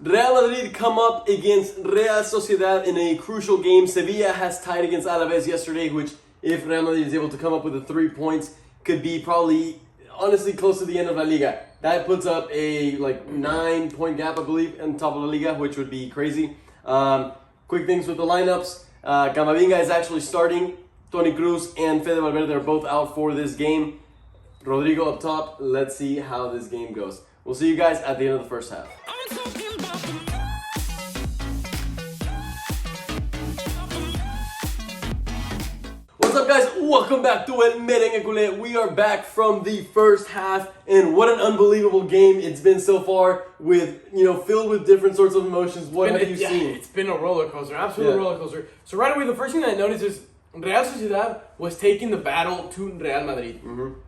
Real Madrid come up against Real Sociedad in a crucial game. Sevilla has tied against Alaves yesterday, which, if Real Madrid is able to come up with the 3 points, could be probably, honestly, close to the end of La Liga. That puts up a 9-point gap, I believe, on top of La Liga, which would be crazy. Quick things with the lineups. Camavinga is actually starting. Toni Kroos and Fede Valverde are both out for this game. Rodrigo up top. Let's see how this game goes. We'll see you guys at the end of the first half. What's up, guys? Welcome back to El Merengue Culé. We are back from the first half, and what an unbelievable game it's been so far, with filled with different sorts of emotions. What have you seen? It's been a roller coaster, absolute roller coaster. So right away, the first thing that I noticed is Real Sociedad was taking the battle to Real Madrid. Mm-hmm.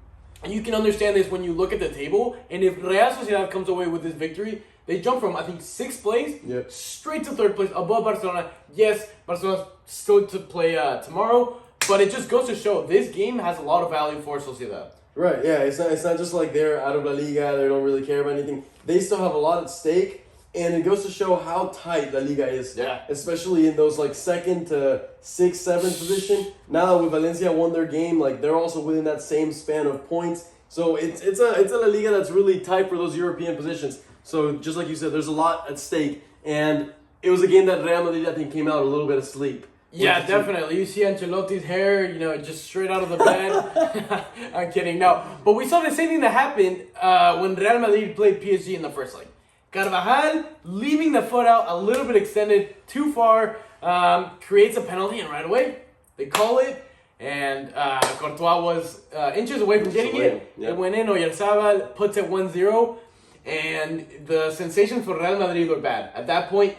And you can understand this when you look at the table. And if Real Sociedad comes away with this victory, they jump from, I think, 6th place straight to 3rd place, above Barcelona. Yes, Barcelona's still to play tomorrow, but it just goes to show this game has a lot of value for Sociedad. Right, yeah. It's not just like they're out of La Liga, they don't really care about anything. They still have a lot at stake, and it goes to show how tight La Liga is. Yeah. Especially in those 2nd to 6th, 7th position. Now that with Valencia won their game, they're also within that same span of points. So it's a La Liga that's really tight for those European positions. So just like you said, there's a lot at stake, and it was a game that Real Madrid, I think, came out a little bit asleep. Yeah, definitely. You see Ancelotti's hair, just straight out of the bed. I'm kidding. No, but we saw the same thing that happened when Real Madrid played PSG in the first leg. Carvajal leaving the foot out a little bit extended, too far, creates a penalty, and right away they call it. And Courtois was inches away from getting it. Yep. It went in. Oyarzabal puts it 1-0, and the sensations for Real Madrid were bad. At that point,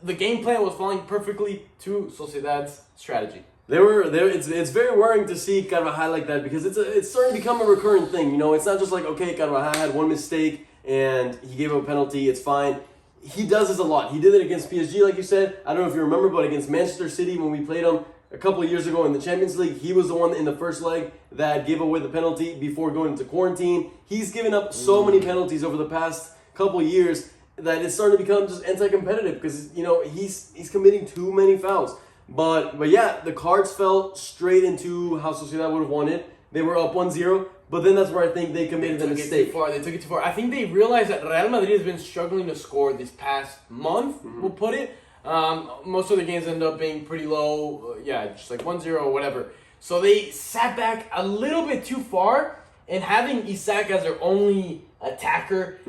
the game plan was falling perfectly to Sociedad's strategy. It's very worrying to see Carvajal like that, because it's starting to become a recurrent thing. It's not just okay, Carvajal had one mistake and he gave up a penalty, it's fine. He does this a lot. He did it against PSG, like you said. I don't know if you remember, but against Manchester City when we played them a couple of years ago in the Champions League, he was the one in the first leg that gave away the penalty before going into quarantine. He's given up so many penalties over the past couple of years that it's starting to become just anti-competitive, because he's committing too many fouls. But yeah, the cards fell straight into how Sociedad would have wanted. They were up 1-0, but then that's where I think they committed the mistake. They took it too far. I think they realized that Real Madrid has been struggling to score this past month, we'll put it. Most of the games end up being pretty low, just 1-0 or whatever. So they sat back a little bit too far, and having Isaac as their only attacker,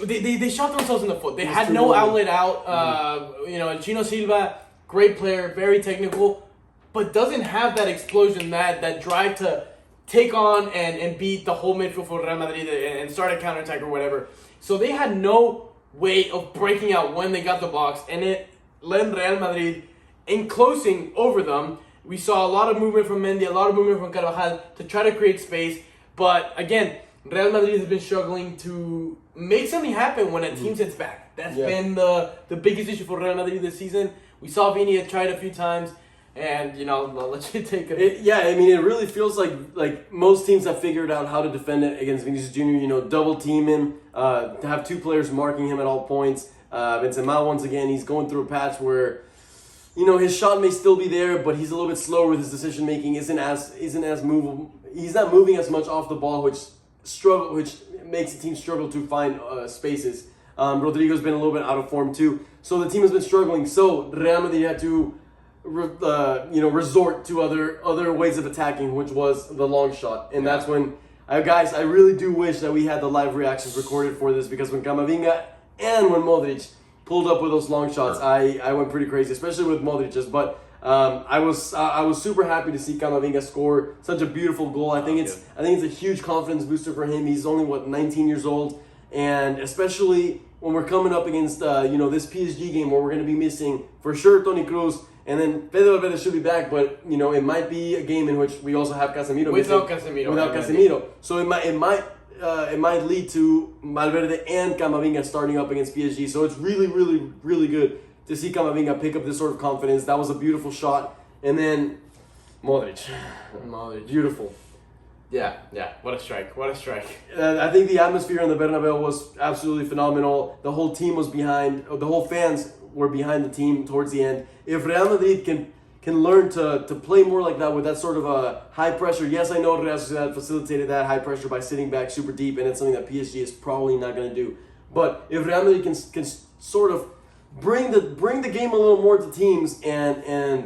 they shot themselves in the foot. They had no outlet out. Chino Silva, great player, very technical, but doesn't have that explosion, that drive to take on and beat the whole midfield for Real Madrid and start a counterattack or whatever. So they had no way of breaking out when they got the box, and it led Real Madrid in closing over them. We saw a lot of movement from Mendy, a lot of movement from Carvajal to try to create space, but again, Real Madrid has been struggling to make something happen when a team sits back. That's been the biggest issue for Real Madrid this season. We saw Vini had tried a few times, and I'll let you take it. It really feels like most teams have figured out how to defend it against Vinicius Jr. Double team him, to have 2 players marking him at all points. Benzema, once again, he's going through a patch where his shot may still be there, but he's a little bit slower with his decision making. Isn't as movable. He's not moving as much off the ball, which makes the team struggle to find spaces. Rodrigo's been a little bit out of form too, so the team has been struggling. So Real Madrid had to resort to other ways of attacking, which was the long shot. And that's when, guys, I really do wish that we had the live reactions recorded for this, because when Camavinga and when Modric pulled up with those long shots, I went pretty crazy, especially with Modric's. But I was super happy to see Camavinga score such a beautiful goal. I think it's a huge confidence booster for him. He's only 19 years old, and especially when we're coming up against this PSG game where we're going to be missing for sure Toni Kroos, and then Fede Valverde should be back, but it might be a game in which we also have Casemiro without Casemiro. So it might lead to Valverde and Camavinga starting up against PSG. So it's really, really, really good to see Camavinga pick up this sort of confidence. That was a beautiful shot. And then Modric. Beautiful. Yeah. What a strike. I think the atmosphere in the Bernabeu was absolutely phenomenal. The whole team was behind, the whole fans were behind the team towards the end. If Real Madrid can learn to play more like that with that sort of a high pressure. Yes, I know Real Sociedad facilitated that high pressure by sitting back super deep, and it's something that PSG is probably not going to do. But if Real Madrid can sort of bring the game a little more to teams and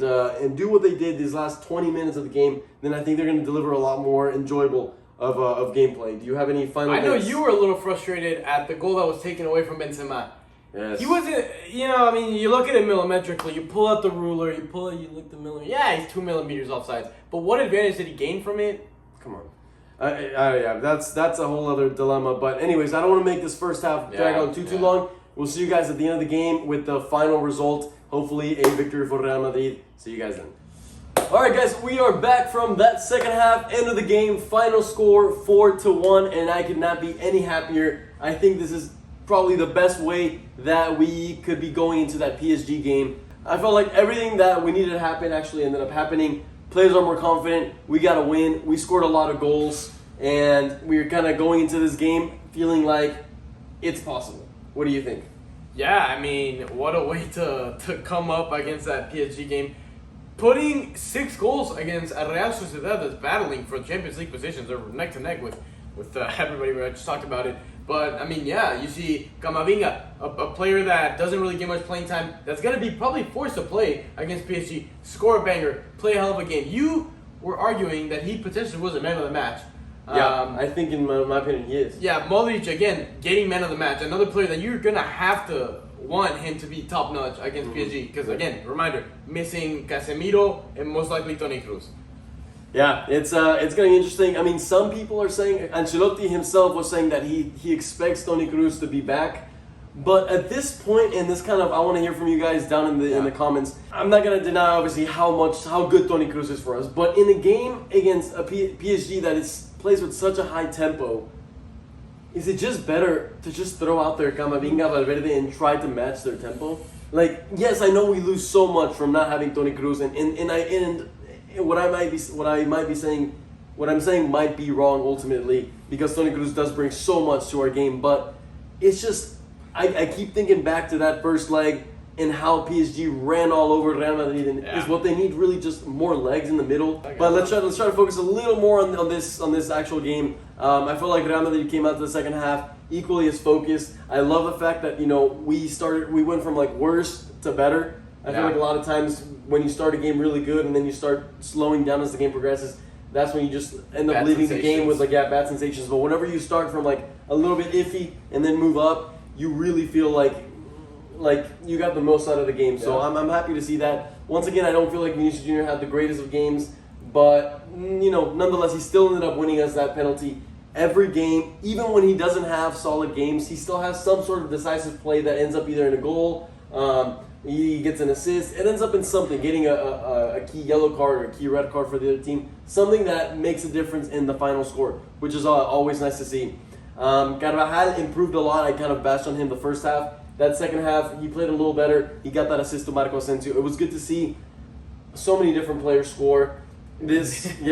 do what they did these last 20 minutes of the game, then I think they're going to deliver a lot more enjoyable of gameplay. Do you have any final? I know you were a little frustrated at the goal that was taken away from Benzema. Yes. He wasn't, you look at it millimetrically, you pull out the ruler, you look the millimeter. Yeah, he's 2 millimeters offside. But what advantage did he gain from it? Come on. Yeah, that's a whole other dilemma. But anyways, I don't want to make this first half drag on too long. We'll see you guys at the end of the game with the final result. Hopefully a victory for Real Madrid. See you guys then. All right, guys, we are back from that second half, end of the game, final score 4-1, and I could not be any happier. I think this is probably the best way that we could be going into that PSG game. I felt like everything that we needed to happen actually ended up happening. Players are more confident. We got a win. We scored a lot of goals, and we're kind of going into this game feeling like it's possible. What do you think? Yeah, I mean, what a way to come up against that PSG game. Putting 6 goals against a Real Sociedad that's battling for Champions League positions. They're neck to neck with everybody. I just talked about it. But, I mean, yeah, you see Camavinga, a player that doesn't really get much playing time, that's going to be probably forced to play against PSG, score a banger, play a hell of a game. You were arguing that he potentially was a man of the match. Yeah, I think in my opinion he is. Yeah, Modric, again, getting man of the match. Another player that you're going to have to want him to be top-notch against PSG. Because, again, reminder, missing Casemiro and most likely Toni Kroos. Yeah, it's going to be interesting. I mean, some people are saying, Ancelotti himself was saying that he expects Toni Kroos to be back. But at this point, and this kind of, I want to hear from you guys down in the comments. I'm not going to deny, obviously, how good Toni Kroos is for us. But in a game against a PSG that plays with such a high tempo, is it just better to just throw out there Camavinga, Valverde, and try to match their tempo? Like, yes, I know we lose so much from not having Toni Kroos, and what I'm saying might be wrong ultimately, because Toni Kroos does bring so much to our game, but it's just I keep thinking back to that first leg and how PSG ran all over Real Madrid, and is what they need really just more legs in the middle. But let's try to focus a little more on this actual game. I feel like Real Madrid came out to the second half equally as focused. I love the fact that we went from like worse to better. I feel like a lot of times when you start a game really good and then you start slowing down as the game progresses, that's when you just end up leaving the game with bad sensations. But whenever you start from like a little bit iffy and then move up, you really feel like you got the most out of the game. So I'm happy to see that. Once again, I don't feel like Vinicius Jr. had the greatest of games, but nonetheless, he still ended up winning us that penalty. Every game, even when he doesn't have solid games, he still has some sort of decisive play that ends up either in a goal, he gets an assist, it ends up in something, getting a key yellow card or a key red card for the other team, something that makes a difference in the final score, which is always nice to see. Carvajal improved a lot. I kind of bashed on him the first half. That second half, he played a little better. He got that assist to Marco Asensio. It was good to see so many different players score. It's an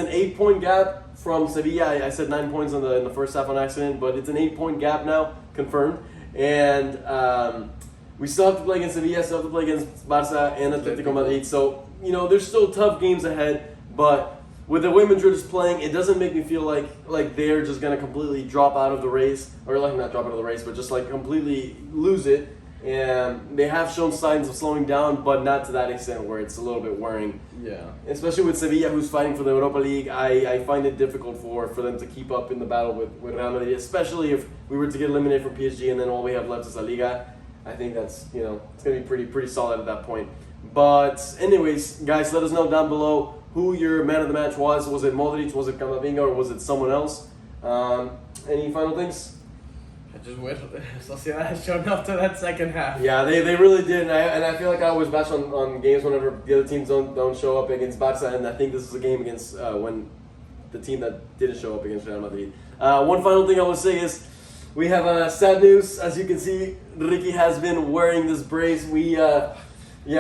8-point gap from Sevilla. I said 9 points in the first half on accident, but it's an 8-point gap now, confirmed. And we still have to play against Sevilla, still have to play against Barca and Atletico Madrid. So, there's still tough games ahead, but with the way Madrid is playing, it doesn't make me feel like they're just going to completely drop out of the race, or like not drop out of the race, but just like completely lose it. And they have shown signs of slowing down, but not to that extent where it's a little bit worrying. Yeah. Especially with Sevilla, who's fighting for the Europa League, I find it difficult for them to keep up in the battle with Real Madrid, especially if we were to get eliminated from PSG and then all we have left is La Liga. I think that's, it's going to be pretty solid at that point. But anyways, guys, let us know down below who your man of the match was. Was it Modric, was it Camavinga, or was it someone else? Any final things? I just wish Sociedad has shown up to that second half. Yeah, they really did, and I feel like I always bash on games whenever the other teams don't show up against Barca, and I think this is a game against when the team that didn't show up against Real Madrid. One final thing I will say is we have sad news. As you can see, Ricky has been wearing this brace. We he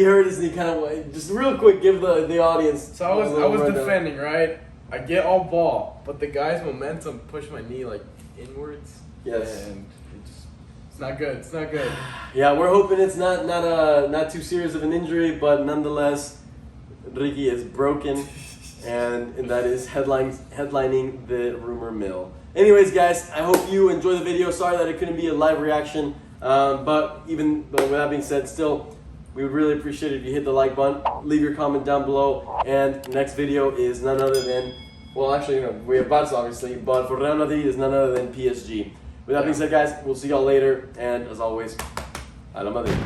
heard us and he kind of just real quick give the audience. So I was defending, right? I get all ball, but the guy's momentum pushed my knee like inwards. Yes. And it's not good. It's not good. Yeah, we're hoping it's not too serious of an injury, but nonetheless, Ricky is broken, and that is headlining the rumor mill. Anyways, guys, I hope you enjoy the video. Sorry that it couldn't be a live reaction, but with that being said, still, we would really appreciate it if you hit the like button, leave your comment down below, and next video is none other than, well, actually, we have Barca obviously, but for Real Madrid is none other than PSG. With that being said, guys, we'll see y'all later, and as always, a la Madrid.